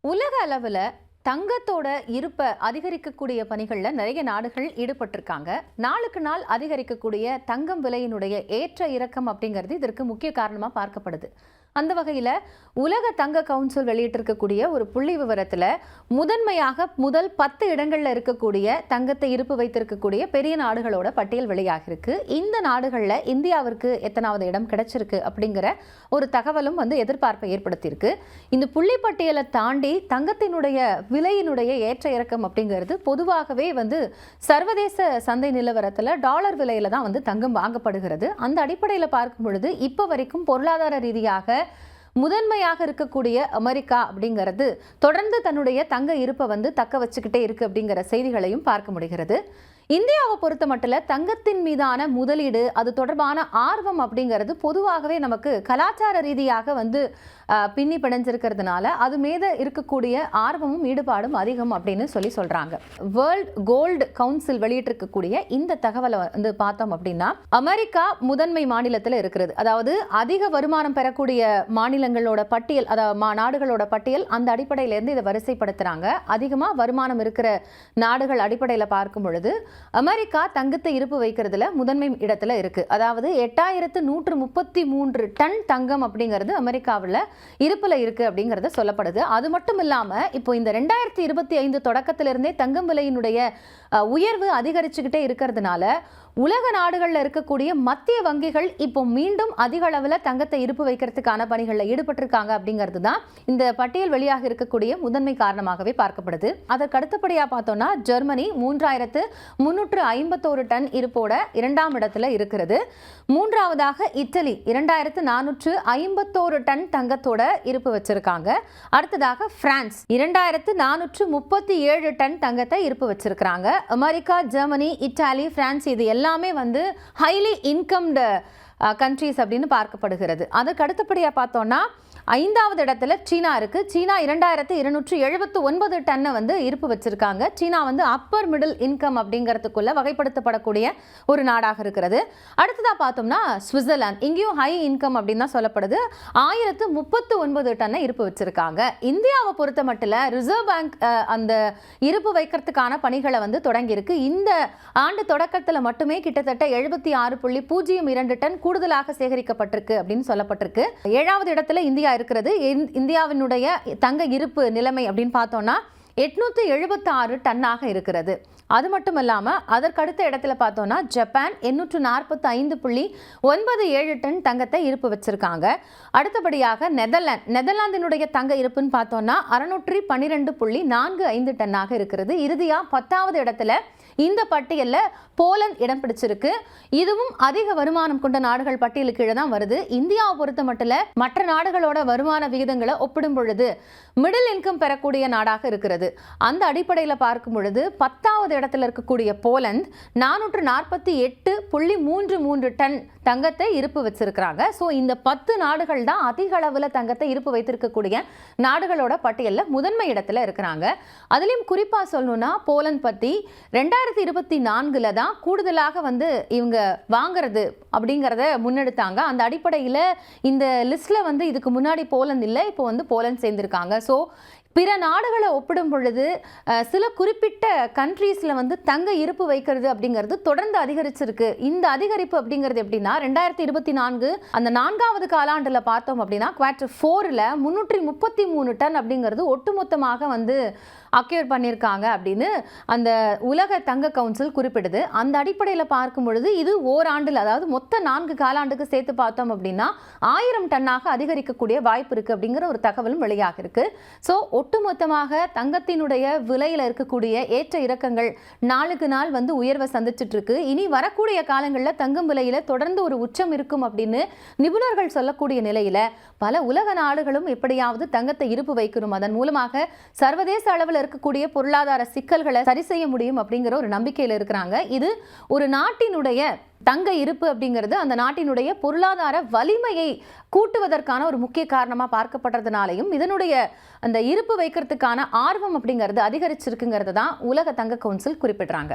உலக அளவில் தங்கத்தோட இருப்பை அதிகரிக்கக்கூடிய பணிகளில் நிறைய நாடுகள் ஈடுபட்டிருக்காங்க. நாளுக்கு நாள் அதிகரிக்கக்கூடிய தங்கம் விலையினுடைய ஏற்ற இறக்கம் அப்படிங்கிறது இதற்கு முக்கிய காரணமாக பார்க்கப்படுது. அந்த வகையில் உலக தங்க கவுன்சில் வெளியிட்டிருக்கக்கூடிய ஒரு புள்ளி விவரத்தில் முதன்மையாக முதல் 10 இடங்களில் இருக்கக்கூடிய தங்கத்தை இருப்பு வைத்திருக்கக்கூடிய பெரிய நாடுகளோட பட்டியல் வெளியாகிருக்கு. இந்த நாடுகளில் இந்தியாவிற்கு எத்தனாவது இடம் கிடைச்சிருக்கு அப்படிங்கிற ஒரு தகவலும் எதிர்பார்ப்பை ஏற்படுத்தியிருக்கு. இந்த புள்ளி பட்டியலை தாண்டி தங்கத்தினுடைய விலையினுடைய ஏற்ற இறக்கம் அப்படிங்கிறது பொதுவாகவே சர்வதேச சந்தை நிலவரத்தில் டாலர் விலையில தான் தங்கம் வாங்கப்படுகிறது. அந்த அடிப்படையில் பார்க்கும் பொழுது இப்போ வரைக்கும் பொருளாதார ரீதியாக முதன்மையாக இருக்கக்கூடிய அமெரிக்கா அப்படிங்கிறது தொடர்ந்து தன்னுடைய தங்க இருப்பை தக்க வச்சுக்கிட்டே இருக்கு அப்படிங்கிற செய்திகளையும் பார்க்க முடிகிறது. இந்தியாவை பொறுத்த மட்டும் தங்கத்தின் மீதான முதலீடு அது தொடர்பான ஆர்வம் அப்படிங்கிறது பொதுவாகவே நமக்கு கலாச்சார ரீதியாக பின்னி பிணைஞ்சிருக்கிறதுனால அது மீது இருக்கக்கூடிய ஆர்வமும் ஈடுபாடும் அதிகம் அப்படின்னு சொல்றாங்க. வேர்ல்ட் கோல்டு கவுன்சில் வெளியிட்டிருக்கக்கூடிய இந்த தகவலை பார்த்தோம் அப்படின்னா அமெரிக்கா முதன்மை மாநிலத்தில் இருக்கிறது. அதாவது அதிக வருமானம் பெறக்கூடிய மாநிலங்களோட பட்டியல், அதாவது நாடுகளோட பட்டியல், அந்த அடிப்படையிலிருந்து இதை வரிசைப்படுத்துறாங்க. அதிகமாக வருமானம் இருக்கிற நாடுகள் அடிப்படையில் பார்க்கும் பொழுது அமெரிக்கா தங்கத்தை இருப்பு வைக்கிறதுல முதன்மை இடத்துல இருக்கு. அதாவது 8133 டன் தங்கம் அப்படிங்கிறது அமெரிக்காவில் இருப்புல இருக்கு அப்படிங்கிறது சொல்லப்படுது. அது மட்டும் இல்லாம இப்போ இந்த 2025 தொடக்கத்திலிருந்தே தங்கம் விலையினுடைய உயர்வு அதிகரிச்சுக்கிட்டே இருக்கிறதுனால உலக நாடுகளில் இருக்கக்கூடிய மத்திய வங்கிகள் இப்போ மீண்டும் அதிக அளவில் தங்கத்தை இருப்பு வைக்கிறதுக்கான பணிகளில் ஈடுபட்டிருக்காங்க அப்படிங்கிறது தான் இந்த பட்டியல் வெளியாக இருக்கக்கூடிய முதன்மை காரணமாகவே பார்க்கப்படுது. அதற்கு அடுத்தபடியாக பார்த்தோம்னா ஜெர்மனி 3351 டன் இருப்போட 2ஆம் இடத்துல இருக்கிறது. மூன்றாவதாக இட்டலி 2451 டன் தங்கத்தோட இருப்பு வச்சிருக்காங்க. அடுத்ததாக பிரான்ஸ் 2437 டன் தங்கத்தை இருப்பு வச்சிருக்காங்க. அமெரிக்கா, ஜெர்மனி, இத்தாலி, பிரான்ஸ் இது எல்லாமே ஹைலி இன்கம்டு கண்ட்ரீஸ் அப்படின்னு பார்க்கப்படுகிறது. அதுக்கு அடுத்தபடியாக பார்த்தோம்னா 5ஆவது இடத்துல சீனா இருக்கு. சீனா 2279 டன்னை இருப்பு வச்சிருக்காங்க. சீனா அப்பர் மிடில் இன்கம் அப்படிங்கிறதுக்குள்ள வகைப்படுத்தப்படக்கூடிய ஒரு நாடாக இருக்கிறது. அடுத்ததாக பார்த்தோம்னா சுவிட்சர்லாந்து, இங்கேயும் ஹை இன்கம் அப்படின்னு தான் சொல்லப்படுது. 1039 டன்னை இருப்பு வச்சிருக்காங்க. இந்தியாவை பொறுத்த மட்டும் ரிசர்வ் பேங்க் அந்த இருப்பு வைக்கிறதுக்கான பணிகளை தொடங்கி இருக்கு. இந்த ஆண்டு தொடக்கத்தில் மட்டுமே கிட்டத்தட்ட 76.02 டன் கூடுதலாக சேகரிக்கப்பட்டிருக்கு அப்படின்னு சொல்லப்பட்டிருக்கு. 7ஆவது இடத்துல இந்தியா இருக்கிறது. இந்தியாவினுடைய தங்க இருப்பு நிலைமை அப்படின்னு பார்த்தோம்னா 876 டன்னாக இருக்கிறது. அது மட்டும் இல்லாம அதற்கடுத்த இடத்துல பார்த்தோம்னா ஜப்பான் 845.97 டன் தங்கத்தை இருப்பு வச்சிருக்காங்க. அடுத்தபடியாக நெதர்லாந்தினுடைய தங்க இருப்புன்னு பார்த்தோம்னா 612.45 டன்னாக இருக்கிறது. இறுதியா 10ஆவது இடத்துல இந்த பட்டியலில் போலந்து இடம் பிடிச்சிருக்கு. இதுவும் அதிக வருமானம் கொண்ட நாடுகள் பட்டியலுக்கு கீழே தான் வருது. இந்தியாவை பொறுத்த மட்டும் மற்ற நாடுகளோட வருமான விகிதங்களை ஒப்பிடும் பொழுது மிடில் இன்கம் பெறக்கூடிய நாடாக இருக்கிறது. அந்த அடிப்படையில் பார்க்கும் பொழுது 10ஆவது இடத்துல இருக்கக்கூடிய போலந்து 448.33 டன் தங்கத்தை இருப்பு வச்சிருக்கிறாங்க. ஸோ இந்த 10 நாடுகள் தான் அதிக அளவில் தங்கத்தை இருப்பு வைத்திருக்கக்கூடிய நாடுகளோட பட்டியலில் முதன்மை இடத்துல இருக்கிறாங்க. அதுலேயும் குறிப்பாக சொல்லணும்னா போலந்து பற்றி 2024 தான் கூடுதலாக இவங்க வாங்குறது அப்படிங்கிறத முன்னெடுத்தாங்க. அந்த அடிப்படையில் இந்த லிஸ்ட்ல இதுக்கு முன்னாடி போலந்து இல்லை, இப்போ போலந்து சேர்ந்திருக்காங்க. ஸோ பிற நாடுகளை ஒப்பிடும் பொழுது சில குறிப்பிட்ட கண்ட்ரீஸில் தங்க இருப்பு வைக்கிறது அப்படிங்கிறது தொடர்ந்து அதிகரிச்சிருக்கு. இந்த அதிகரிப்பு அப்படிங்கிறது எப்படின்னா 2024 அந்த 4ஆவது காலாண்டில் பார்த்தோம் அப்படின்னா குவார்டர் 4ல் 333 டன் அப்படிங்கிறது ஒட்டுமொத்தமாக அக்யூர் பண்ணியிருக்காங்க அப்படின்னு அந்த உலக தங்க கவுன்சில் குறிப்பிடுது. அந்த அடிப்படையில் பார்க்கும் பொழுது இது ஓராண்டில், அதாவது மொத்த 4 காலாண்டுக்கு சேர்த்து பார்த்தோம் அப்படின்னா 1000 டன்னாக அதிகரிக்கக்கூடிய வாய்ப்பு இருக்கு அப்படிங்கிற ஒரு தகவலும் வெளியாக இருக்கு. ஸோ ஒட்டுமொத்தமாக தங்கத்தினுடைய விலையில் இருக்கக்கூடிய ஏற்ற இறக்கங்கள் நாளுக்கு நாள் உயர்வை சந்திச்சுட்டு இருக்கு. இனி வரக்கூடிய காலங்களில் தங்கம் விலையில தொடர்ந்து ஒரு உச்சம் இருக்கும் அப்படின்னு நிபுணர்கள் சொல்லக்கூடிய நிலையில பல உலக நாடுகளும் எப்படியாவது தங்கத்தை இருப்பு வைக்கணும், அதன் மூலமாக சர்வதேச அளவில் இருக்கக்கூடிய பொருளாதார சிக்கல்களை சரி செய்ய முடியும் அப்படிங்கிற ஒரு நம்பிக்கையில் இருக்கிறாங்க. இது ஒரு நாட்டினுடைய தங்க இருப்பு அப்படிங்கிறது அந்த நாட்டினுடைய பொருளாதார வலிமையை கூட்டுவதற்கான ஒரு முக்கிய காரணமாக பார்க்கப்படுறதுனாலையும் இதனுடைய அந்த இருப்பு வைக்கிறதுக்கான ஆர்வம் அப்படிங்கிறது அதிகரிச்சிருக்குங்கிறது தான் உலக தங்க கவுன்சில் குறிப்பிடுறாங்க.